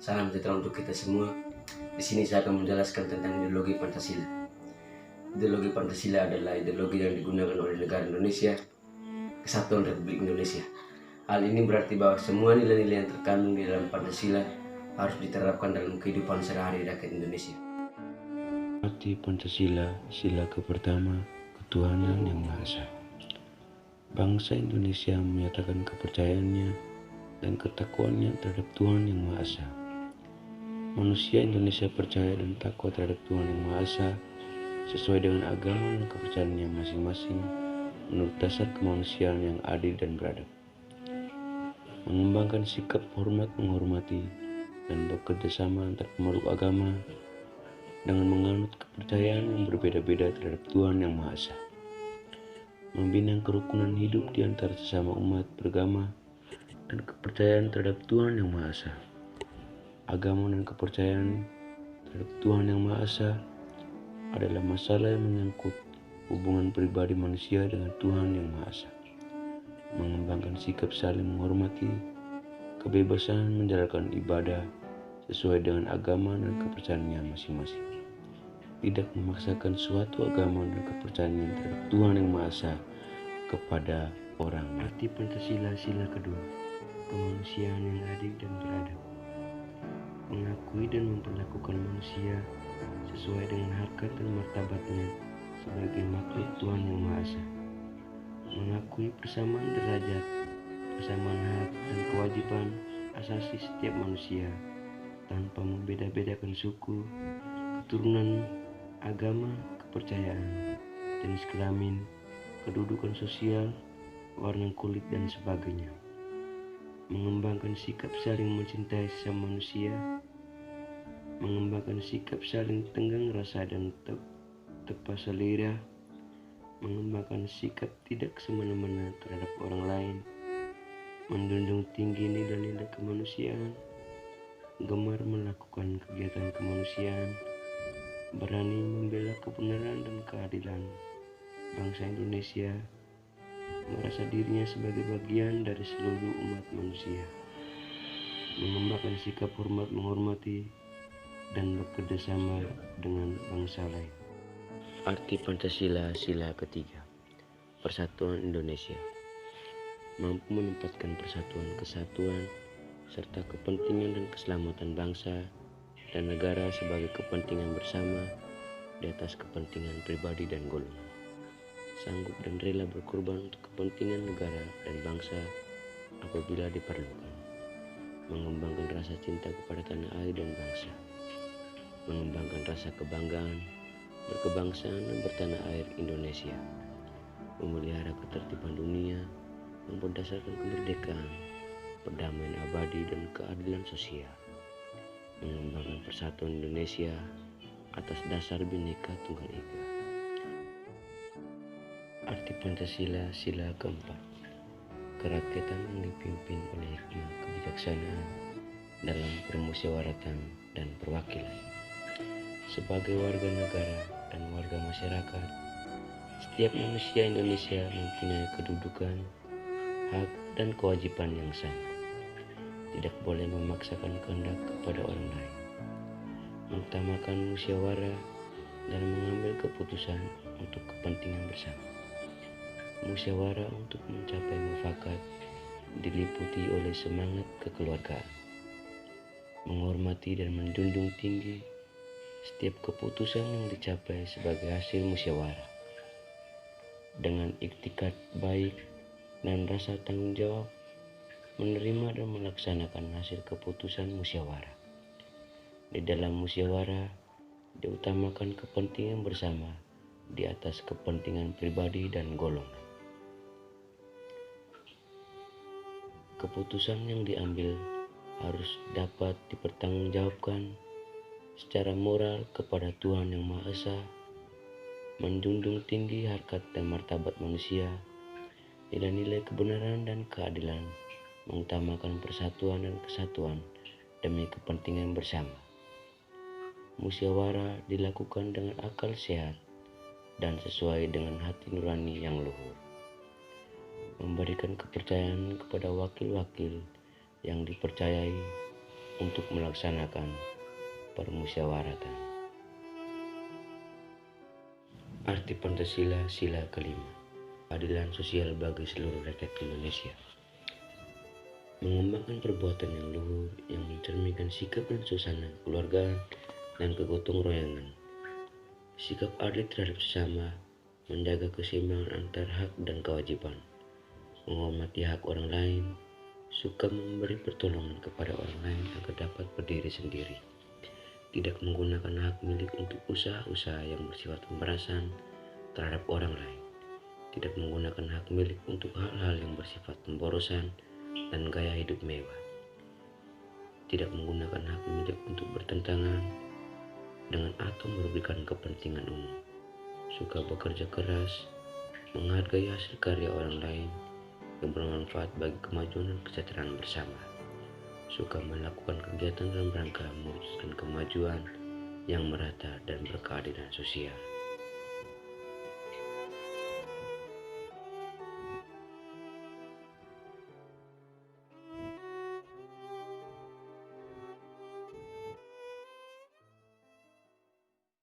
Salam sejahtera untuk kita semua. Di sini saya akan menjelaskan tentang ideologi Pancasila. Ideologi Pancasila adalah ideologi yang digunakan oleh negara Indonesia, Kesatuan Republik Indonesia. Hal ini berarti bahwa semua nilai-nilai yang terkandung di dalam Pancasila harus diterapkan dalam kehidupan sehari-hari rakyat Indonesia. Arti Pancasila, sila pertama, ketuhanan yang Maha Esa. Bangsa Indonesia menyatakan kepercayaannya dan ketakwaannya terhadap Tuhan yang Maha Esa. Manusia Indonesia percaya dan takwa terhadap Tuhan yang Maha Esa sesuai dengan agama dan kepercayaannya masing-masing menurut dasar kemanusiaan yang adil dan beradab. Mengembangkan sikap hormat menghormati dan bekerja sama antar pemeluk agama dengan menganut kepercayaan yang berbeda-beda terhadap Tuhan yang Maha Esa. Membina kerukunan hidup di antara sesama umat beragama dan kepercayaan terhadap Tuhan yang Maha Esa. Agama dan kepercayaan terhadap Tuhan yang Maha Esa adalah masalah yang menyangkut hubungan pribadi manusia dengan Tuhan yang Maha Esa. Mengembangkan sikap saling menghormati, kebebasan menjalankan ibadah sesuai dengan agama dan kepercayaannya masing-masing. Tidak memaksakan suatu agama dan kepercayaan terhadap Tuhan yang Maha Esa kepada orang. Arti Pancasila sila kedua, kemanusiaan yang adil dan beradab. Mengakui dan memperlakukan manusia sesuai dengan harkat dan martabatnya sebagai makhluk Tuhan yang Maha Esa. Mengakui persamaan derajat, persamaan hak dan kewajiban asasi setiap manusia tanpa membeda-bedakan suku, keturunan, agama, kepercayaan, jenis kelamin, kedudukan sosial, warna kulit, dan sebagainya. Mengembangkan sikap saling mencintai sesama manusia, mengembangkan sikap saling tenggang rasa dan tepa selera, mengembangkan sikap tidak semena-mena terhadap orang lain, menjunjung tinggi nilai-nilai kemanusiaan, gemar melakukan kegiatan kemanusiaan, berani membela kebenaran dan keadilan bangsa Indonesia, merasa dirinya sebagai bagian dari seluruh umat manusia, mengembangkan sikap hormat menghormati dan bekerja sama dengan bangsa lain. Arti Pancasila sila ketiga, persatuan Indonesia. Mampu menempatkan persatuan kesatuan serta kepentingan dan keselamatan bangsa dan negara sebagai kepentingan bersama di atas kepentingan pribadi dan golongan. Sanggup dan rela berkorban untuk kepentingan negara dan bangsa apabila diperlukan. Mengembangkan rasa cinta kepada tanah air dan bangsa. Mengembangkan rasa kebanggaan, berkebangsaan dan bertanah air Indonesia. Memelihara ketertiban dunia yang berdasarkan kemerdekaan, perdamaian abadi dan keadilan sosial. Mengembangkan persatuan Indonesia atas dasar Bhinneka Tunggal Ika. Arti Pancasila sila keempat, kerakyatan yang dipimpin oleh hikmah kebijaksanaan dalam permusyawaratan dan perwakilan. Sebagai warga negara dan warga masyarakat, setiap manusia Indonesia mempunyai kedudukan, hak dan kewajiban yang sama. Tidak boleh memaksakan kehendak kepada orang lain. Mengutamakan musyawarah dan mengambil keputusan untuk kepentingan bersama. Musyawarah untuk mencapai mufakat diliputi oleh semangat kekeluargaan. Menghormati dan menjunjung tinggi setiap keputusan yang dicapai sebagai hasil musyawarah. Dengan iktikad baik dan rasa tanggung jawab, menerima dan melaksanakan hasil keputusan musyawarah. Di dalam musyawarah diutamakan kepentingan bersama di atas kepentingan pribadi dan golongan. Keputusan yang diambil harus dapat dipertanggungjawabkan secara moral kepada Tuhan yang Maha Esa, menjunjung tinggi harkat dan martabat manusia, nilai-nilai kebenaran dan keadilan, mengutamakan persatuan dan kesatuan demi kepentingan bersama. Musyawarah dilakukan dengan akal sehat dan sesuai dengan hati nurani yang luhur. Memberikan kepercayaan kepada wakil-wakil yang dipercayai untuk melaksanakan permusyawaratan. Arti Pancasila sila kelima, keadilan sosial bagi seluruh rakyat Indonesia. Mengembangkan perbuatan yang luhur yang mencerminkan sikap dan suasana keluargaan dan kegotong royongan. Sikap adil terhadap sesama, menjaga keseimbangan antara hak dan kewajiban, menghormati hak orang lain, suka memberi pertolongan kepada orang lain agar dapat berdiri sendiri, tidak menggunakan hak milik untuk usaha-usaha yang bersifat pemerasan terhadap orang lain, tidak menggunakan hak milik untuk hal-hal yang bersifat pemborosan dan gaya hidup mewah, tidak menggunakan hak milik untuk bertentangan dengan atau merugikan kepentingan umum, suka bekerja keras, menghargai hasil karya orang lain yang bermanfaat bagi kemajuan dan kesejahteraan bersama, suka melakukan kegiatan dalam rangka mewujudkan kemajuan yang merata dan berkeadilan sosial.